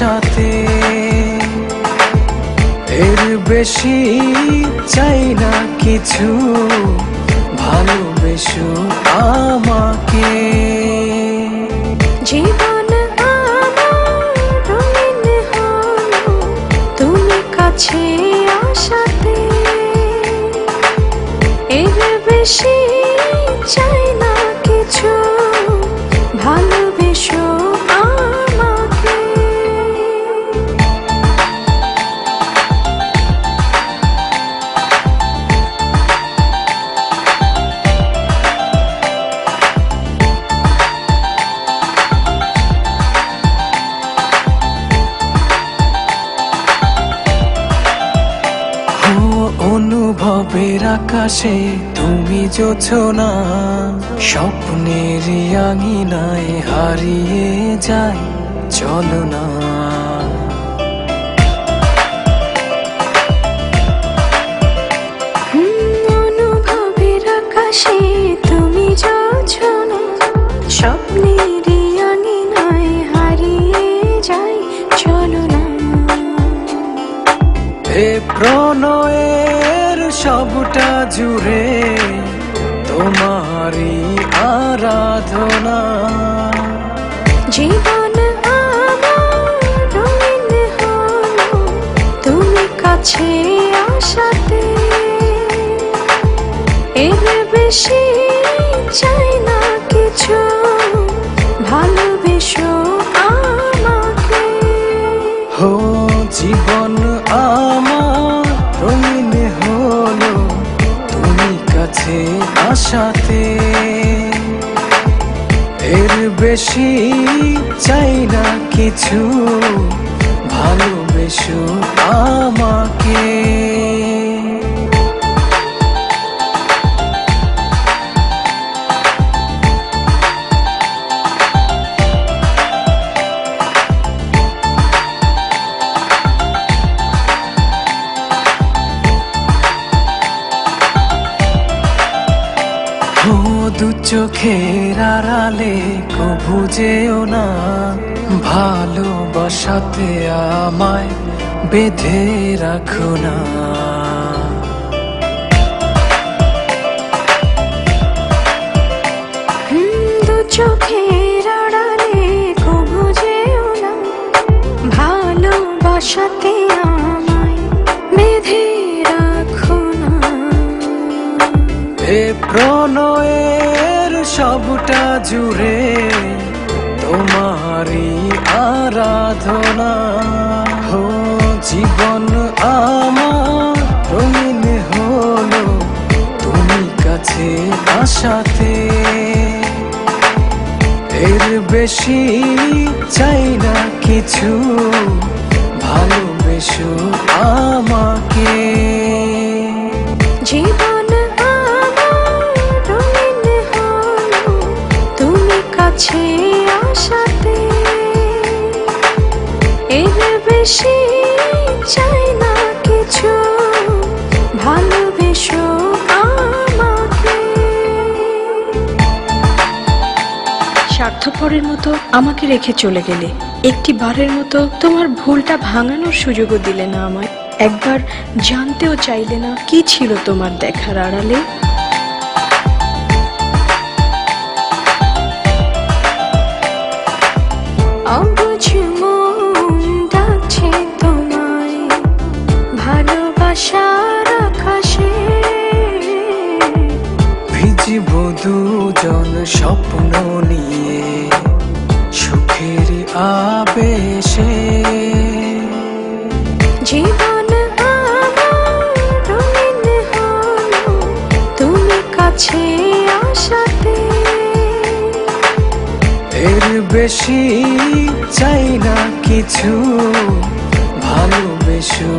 আশাতে, এর বেশি চাই না কিছু, ভালোবেসো আমাকে। জীবন আমার রঙিন হলো তুমি কাছে আসাতে, এর বেশি চাই না কিছু, ভালোবেসো আমাকে। অনুভবের আকাশে তুমি জোছনা, স্বপ্নের আঙিনায় হারিয়ে যায় চলো না। অনুভবের আকাশে তুমি জোছনা, স্বপ্নের আঙিনায় হারিয়ে যায় চলো না। এ প্রণয়ের সবটা জুড়ে তোমারই আরাধনা। জীবন আমার রঙিন হলো তুমি কাছে আসাতে, এর বেশি চাই না কিছু, ভালোবেসো আমাকে। হো জীবন আমার রঙিন হলো তুমি কাছে আসাতে, এর বেশি চাই না কিছু, ভালোবেসো আমাকে। দু চোখের আড়ালে কভু যেও না, ভালোবাসাতে আমায় বেঁধে রাখো না। দু চোখের আড়ালে কভু যেও না, ভালোবাসাতে আমায় বেঁধে রাখো না। এ প্রণয়ের সবটা জুড়ে তোমারই আরাধনা। হো জীবন আমার রঙিন হলো তুমি কাছে আসাতে, এর বেশি চাই না কিছু, ভালোবেসো আমাকে। জীবন আমার রঙিন হলো তুমি কাছে আসাতে, এর বেশি চাই না কিছু, ভালোবেসো আমাকে। স্বার্থপরের মতো আমাকে রেখে চলে গেলে, একটি বারের মতো তোমার ভুলটা ভাঙানোর সুযোগও দিলে না আমায়। একবার জানতেও চাইলে না কি ছিল তোমার দেখার আড়ালে। অবুঝ মন ডাকছে তোমায় ভালোবাসার আকাশে, ভিজিব দুজন স্বপ্ন নিয়ে সুখের আবেশে। জীবন আমার রঙিন হলো তুমি কাছে আসাতে, এর বেশি চাই না কিছু, ভালোবেসো